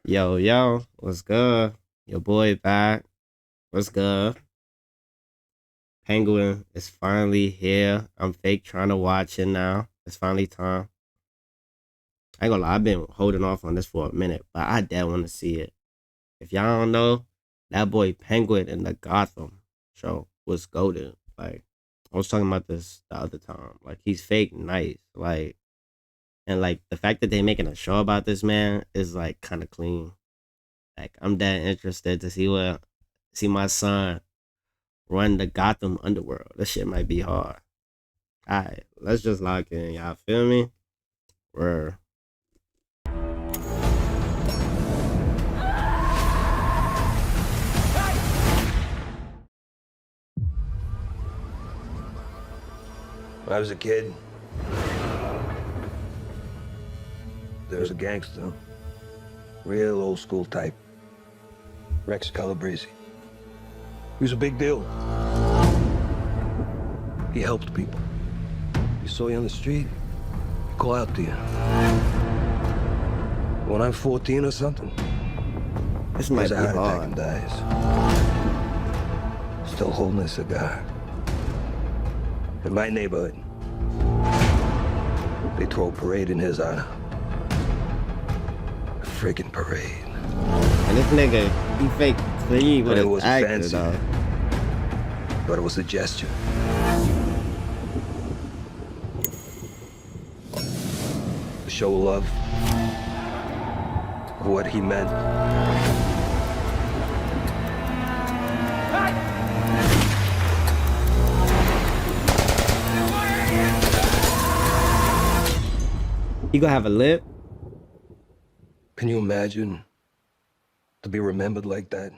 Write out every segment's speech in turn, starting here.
Yo, yo, what's good? Your boy back. What's good? Penguin is finally here. I'm fake trying to watch it now. It's finally time. I ain't gonna lie, I've been holding off on this for a minute, but I dad want to see it. If y'all don't know, that boy Penguin in the Gotham show was goated. Like, I was talking about this the other time. Like, he's fake nice. Like, and like the fact that they making a show about this man is like kind of clean. Like, I'm that interested to see my son run the Gotham underworld. This shit might be hard. Alright, let's just lock in. Y'all feel me? We're When I was a kid, there was a gangster, real old school type, Rex Calabrese. He was a big deal. He helped people. He saw you on the street, he'd call out to you. When I'm 14 or something, this might there's be a heart attack hard. and dies. Still holding a cigar. In my neighborhood, they throw a parade in his honor. A friggin' parade. And this nigga, he fake clean with But it his wasn't actor fancy. though. But it was a gesture. To show love for what he meant. He gonna have a lip? Can you imagine to be remembered like that?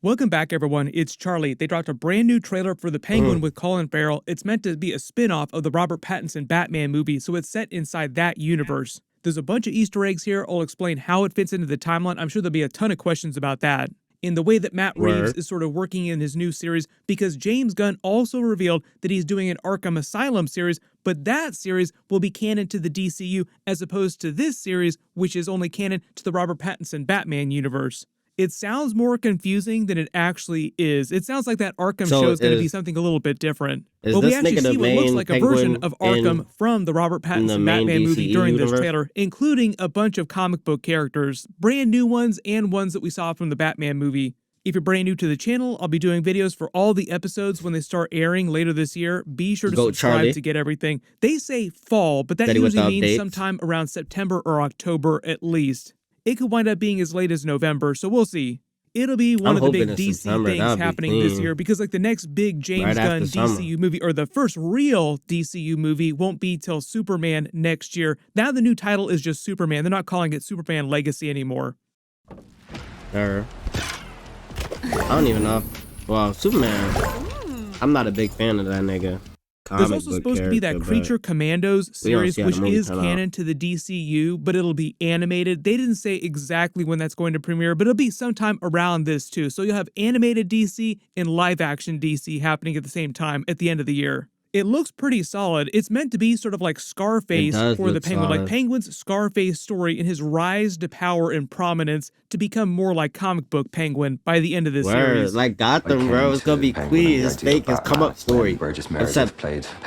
Welcome back, everyone. It's Charlie. They dropped a brand new trailer for The Penguin with Colin Farrell. It's meant to be a spin-off of the Robert Pattinson Batman movie, so it's set inside that universe. There's a bunch of Easter eggs here. I'll explain how it fits into the timeline. I'm sure there'll be a ton of questions about that. In the way that Matt Reeves is sort of working in his new series, because James Gunn also revealed that he's doing an Arkham Asylum series, but that series will be canon to the DCU as opposed to this series, which is only canon to the Robert Pattinson Batman universe. It sounds more confusing than it actually is. It sounds like that Arkham show is going to be something a little bit different. But we actually see what looks like a version of Arkham from the Robert Pattinson Batman movie during this trailer, including a bunch of comic book characters, brand new ones and ones that we saw from the Batman movie. If you're brand new to the channel, I'll be doing videos for all the episodes when they start airing later this year. Be sure to subscribe to get everything. They say fall, but that usually means sometime around September or October at least. It could wind up being as late as November, so we'll see. It'll be one of the big DC things happening this year, because like the next big James Gunn DCU movie, or the first real DCU movie, won't be till Superman next year. Now the new title is just Superman. They're not calling it Superman Legacy anymore. I don't even know. Well, Superman, I'm not a big fan of that nigga. There's also supposed to be that Creature Commandos series, which is canon to the DCU, but it'll be animated. They didn't say exactly when that's going to premiere, but it'll be sometime around this too. So you'll have animated DC and live action DC happening at the same time at the end of the year. It looks pretty solid. It's meant to be sort of like Scarface for the Penguin, like Penguin's Scarface story and his rise to power and prominence to become more like comic book Penguin by the end of this series. Like Gotham, bro, it's gonna be clean. His fake, his come up story. Except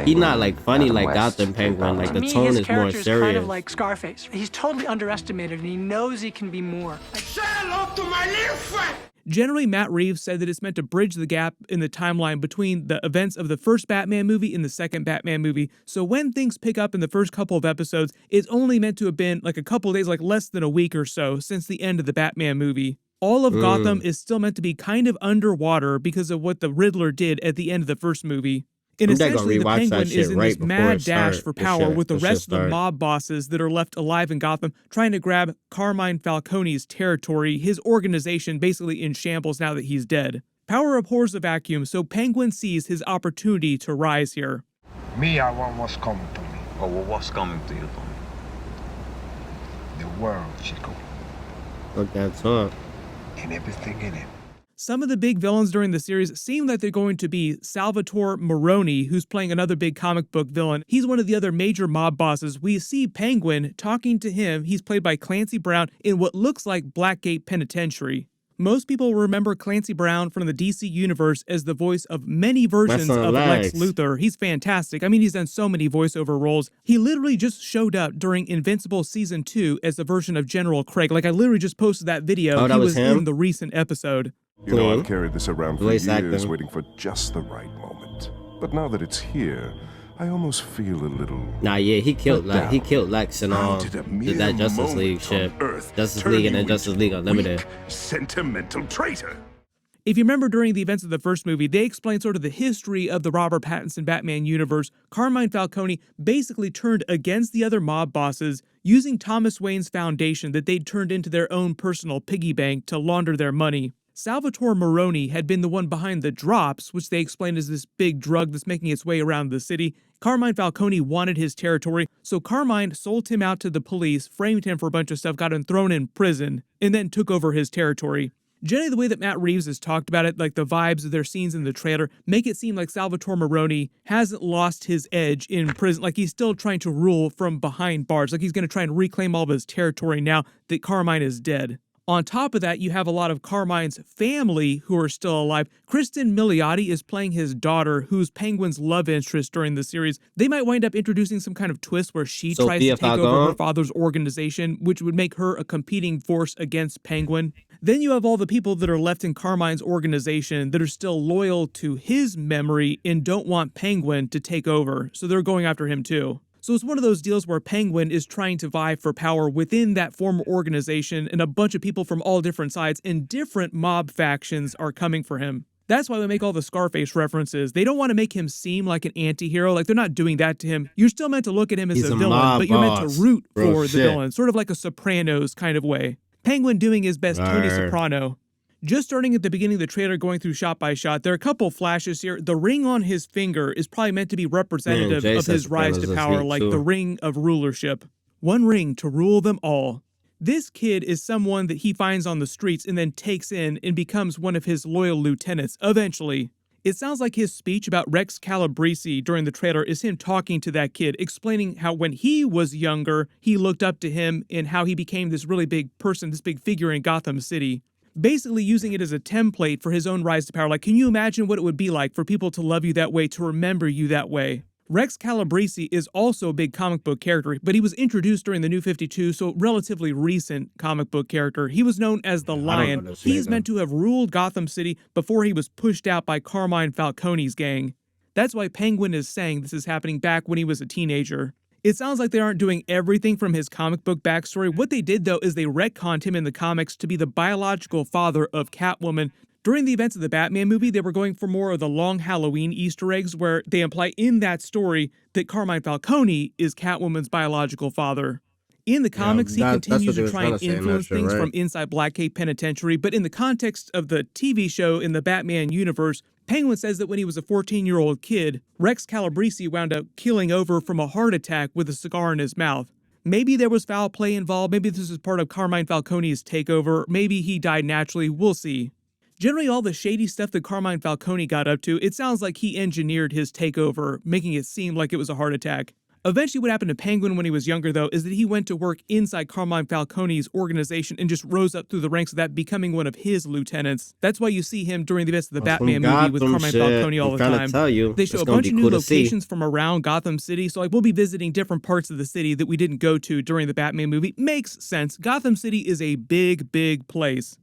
he's not like funny like Gotham Penguin. Like the tone is more serious. Kind of like Scarface. He's totally underestimated, and he knows he can be more. Say hello to my little friend. Generally, Matt Reeves said that it's meant to bridge the gap in the timeline between the events of the first Batman movie and the second Batman movie. So when things pick up in the first couple of episodes, it's only meant to have been like a couple of days, like less than a week or so since the end of the Batman movie. All of Gotham is still meant to be kind of underwater because of what the Riddler did at the end of the first movie. And essentially, the Penguin is in this mad dash for power with the rest of the mob bosses that are left alive in Gotham, trying to grab Carmine Falcone's territory, his organization basically in shambles now that he's dead. Power abhors a vacuum, so Penguin sees his opportunity to rise here. Me, I want what's coming to me. Oh, well, what's coming to you, Tommy? The world, Chico. Look, that's up. And everything in it. Some of the big villains during the series seem that they're going to be Salvatore Moroni, who's playing another big comic book villain. He's one of the other major mob bosses. We see Penguin talking to him. He's played by Clancy Brown in what looks like Blackgate Penitentiary. Most people remember Clancy Brown from the DC Universe as the voice of many versions of Lex Luthor. He's fantastic. I mean, he's done so many voiceover roles. He literally just showed up during Invincible Season 2 as the version of General Craig. Like, I literally just posted that video. Oh, that he was him? in the recent episode. You know, I've carried this around for Voice years, acting. waiting for just the right moment. But now that it's here, I almost feel a little... Nah, yeah, he killed Lex and How all did a mere that Justice League moment on shit. Earth Justice turn League and you then Justice into League Unlimited. weak, sentimental traitor? If you remember during the events of the first movie, they explained sort of the history of the Robert Pattinson Batman universe. Carmine Falcone basically turned against the other mob bosses using Thomas Wayne's foundation that they'd turned into their own personal piggy bank to launder their money. Salvatore Moroni had been the one behind the drops, which they explained as this big drug that's making its way around the city. Carmine Falcone wanted his territory, so Carmine sold him out to the police, framed him for a bunch of stuff, got him thrown in prison, and then took over his territory. Generally, the way that Matt Reeves has talked about it, like the vibes of their scenes in the trailer, make it seem like Salvatore Moroni hasn't lost his edge in prison. Like he's still trying to rule from behind bars. Like he's going to try and reclaim all of his territory now that Carmine is dead. On top of that, you have a lot of Carmine's family who are still alive. Kristen Milioti is playing his daughter, who's Penguin's love interest during the series. They might wind up introducing some kind of twist where she tries to take over her father's organization, which would make her a competing force against Penguin. Then you have all the people that are left in Carmine's organization that are still loyal to his memory and don't want Penguin to take over, so they're going after him too. So it's one of those deals where Penguin is trying to vie for power within that former organization, and a bunch of people from all different sides and different mob factions are coming for him. That's why we make all the Scarface references. They don't want to make him seem like an anti-hero. Like, they're not doing that to him. You're still meant to look at him as a villain, but you're meant to root for the villain. Sort of like a Sopranos kind of way. Penguin doing his best Tony Soprano. Just starting at the beginning of the trailer, going through shot by shot, there are a couple flashes here. The ring on his finger is probably meant to be representative of his rise to power, like the ring of rulership. One ring to rule them all. This kid is someone that he finds on the streets and then takes in and becomes one of his loyal lieutenants, eventually. It sounds like his speech about Rex Calabrese during the trailer is him talking to that kid, explaining how when he was younger, he looked up to him and how he became this really big person, this big figure in Gotham City. Basically using it as a template for his own rise to power. Like, can you imagine what it would be like for people to love you that way, to remember you that way? Rex Calabrese is also a big comic book character, but he was introduced during the New 52, so relatively recent comic book character. He was known as the Lion. He's meant to have ruled Gotham City before he was pushed out by Carmine Falcone's gang. That's why Penguin is saying this is happening back when he was a teenager. It sounds like they aren't doing everything from his comic book backstory. What they did, though, is they retconned him in the comics to be the biological father of Catwoman. During the events of the Batman movie, they were going for more of the long Halloween Easter eggs, where they imply in that story that Carmine Falcone is Catwoman's biological father. In the comics, he continues to try and influence things from inside Blackgate Penitentiary, but in the context of the TV show in the Batman universe, Penguin says that when he was a 14-year-old kid, Rex Calabrese wound up keeling over from a heart attack with a cigar in his mouth. Maybe there was foul play involved, maybe this is part of Carmine Falcone's takeover, maybe he died naturally, we'll see. Generally, all the shady stuff that Carmine Falcone got up to, it sounds like he engineered his takeover, making it seem like it was a heart attack. Eventually, what happened to Penguin when he was younger, though, is that he went to work inside Carmine Falcone's organization and just rose up through the ranks of that, becoming one of his lieutenants. That's why you see him during the best of the Batman movie with Carmine Falcone all the time. They show a bunch of new locations from around Gotham City, so like we'll be visiting different parts of the city that we didn't go to during the Batman movie. Makes sense. Gotham City is a big, big place.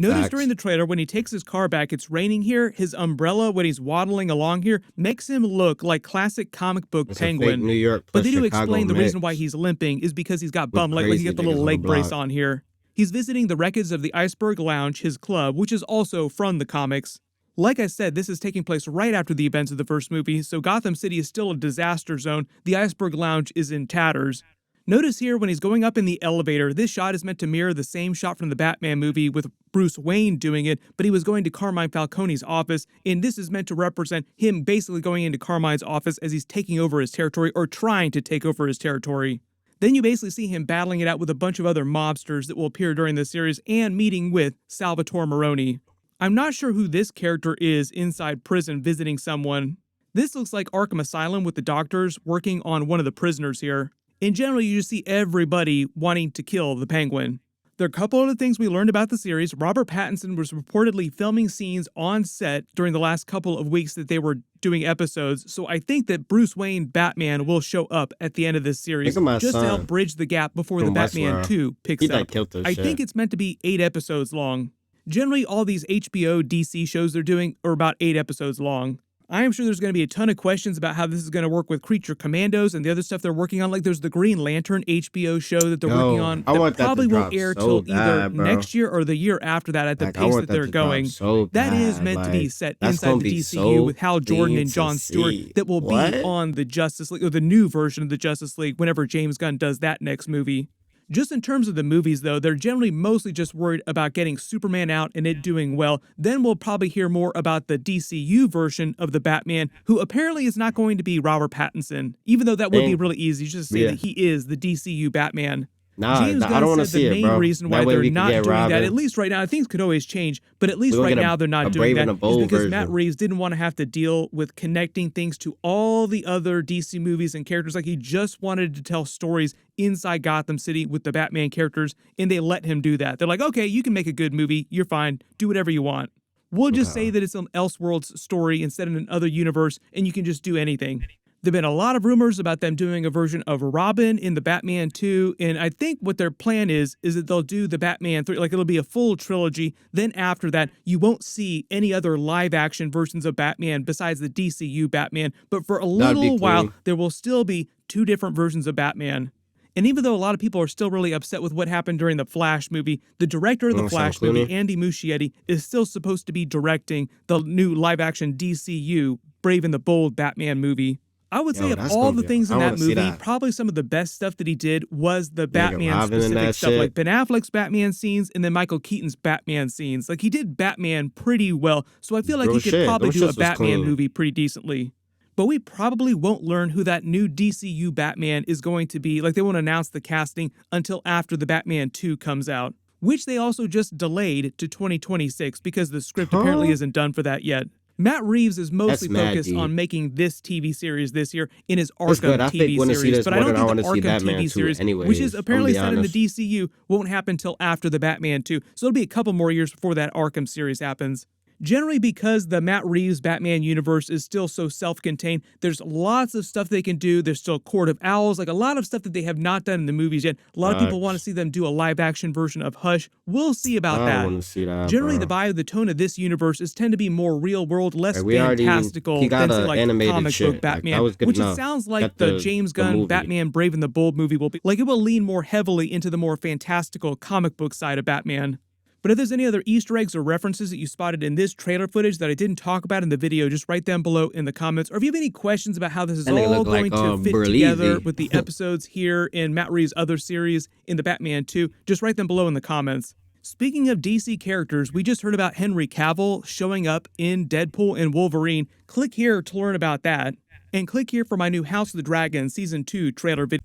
Notice during the trailer, when he takes his car back, it's raining here. His umbrella, when he's waddling along here, makes him look like classic comic book Penguin. New York but they do explain the reason why he's limping is because he's got bum leg, like he got the little leg brace on here. He's visiting the wreckage of the Iceberg Lounge, his club, which is also from the comics. Like I said, this is taking place right after the events of the first movie, so Gotham City is still a disaster zone. The Iceberg Lounge is in tatters. Notice here when he's going up in the elevator, this shot is meant to mirror the same shot from the Batman movie with Bruce Wayne doing it, but he was going to Carmine Falcone's office, and this is meant to represent him basically going into Carmine's office as he's taking over his territory or trying to take over his territory. Then you basically see him battling it out with a bunch of other mobsters that will appear during the series and meeting with Salvatore Moroni. I'm not sure who this character is inside prison visiting someone. This looks like Arkham Asylum with the doctors working on one of the prisoners here. In general, you just see everybody wanting to kill the Penguin. There are a couple other things we learned about the series. Robert Pattinson was reportedly filming scenes on set during the last couple of weeks that they were doing episodes, so I think that Bruce Wayne Batman will show up at the end of this series just to help bridge the gap before the Batman 2 picks up. I think it's meant to be 8 episodes long. Generally, all these HBO DC shows they're doing are about 8 episodes long. I am sure there's going to be a ton of questions about how this is going to work with Creature Commandos and the other stuff they're working on. Like there's the Green Lantern HBO show that they're working on that probably won't air till either next year or the year after that at the pace that they're going. That is meant to be set inside the DCU with Hal Jordan and Jon Stewart that will be on the Justice League, or the new version of the Justice League, whenever James Gunn does that next movie. Just in terms of the movies, though, they're generally mostly just worried about getting Superman out and it doing well. Then we'll probably hear more about the DCU version of the Batman, who apparently is not going to be Robert Pattinson, even though that would be really easy. Just say that he is the DCU Batman. James Gunn said the main reason why they're not doing that, at least right now, things could always change, but at least right now they're not doing that, is because Matt Reeves didn't want to have to deal with connecting things to all the other DC movies and characters. Like, he just wanted to tell stories inside Gotham City with the Batman characters, and they let him do that. They're like, okay, you can make a good movie, you're fine, do whatever you want. We'll just say that it's an Elseworlds story instead of another universe, and you can just do anything. There've been a lot of rumors about them doing a version of Robin in the Batman 2, and I think what their plan is that they'll do the Batman 3, like it'll be a full trilogy. Then after that, you won't see any other live-action versions of Batman besides the DCU Batman, but for a little while, there will still be 2 different versions of Batman. And even though a lot of people are still really upset with what happened during the Flash movie, the director of the Flash movie, Andy Muschietti, is still supposed to be directing the new live-action DCU Brave and the Bold Batman movie. I would say of all the things in that movie, probably some of the best stuff that he did was the Batman-specific stuff, like Ben Affleck's Batman scenes and then Michael Keaton's Batman scenes. Like, he did Batman pretty well, so I feel like he could probably do a Batman movie pretty decently. But we probably won't learn who that new DCU Batman is going to be. Like, they won't announce the casting until after the Batman 2 comes out, which they also just delayed to 2026 because the script apparently isn't done for that yet. Matt Reeves is mostly focused on making this TV series this year in his Arkham TV series, but I don't think the Arkham TV series, which is apparently set in the DCU, won't happen until after the Batman 2, so it'll be a couple more years before that Arkham series happens. Generally, because the Matt Reeves Batman universe is still so self-contained, there's lots of stuff they can do. There's still Court of Owls, like a lot of stuff that they have not done in the movies yet. A lot of people want to see them do a live-action version of Hush. We'll see about that. I want to see that. Generally, the vibe, the tone of this universe is tend to be more real-world, less fantastical than say, like comic book Batman, which it sounds like the James Gunn Batman Brave and the Bold movie will be. Like, it will lean more heavily into the more fantastical comic book side of Batman. But if there's any other Easter eggs or references that you spotted in this trailer footage that I didn't talk about in the video, just write them below in the comments. Or if you have any questions about how this is all going to fit together with the episodes here in Matt Reeves' other series in the Batman 2, just write them below in the comments. Speaking of DC characters, we just heard about Henry Cavill showing up in Deadpool and Wolverine. Click here to learn about that. And click here for my new House of the Dragon Season 2 trailer video.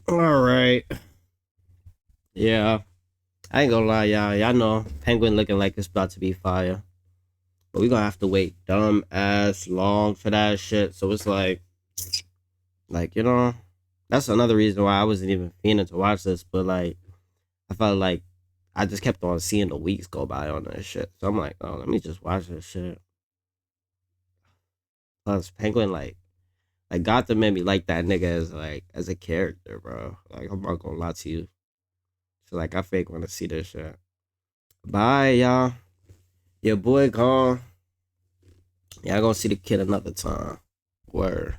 Alright. Yeah. I ain't gonna lie, y'all. Y'all know Penguin looking like it's about to be fire. But we gonna have to wait dumb ass long for that shit. So it's like, you know, that's another reason why I wasn't even feeling to watch this. But like, I felt like I just kept on seeing the weeks go by on that shit. So I'm like, oh, let me just watch this shit. Plus, Penguin, like Gotham made me like that nigga as a character, bro. Like, I'm not gonna lie to you. So like, I fake want to see this shit. Bye, y'all. Your boy gone. Y'all gonna see the kid another time. Word.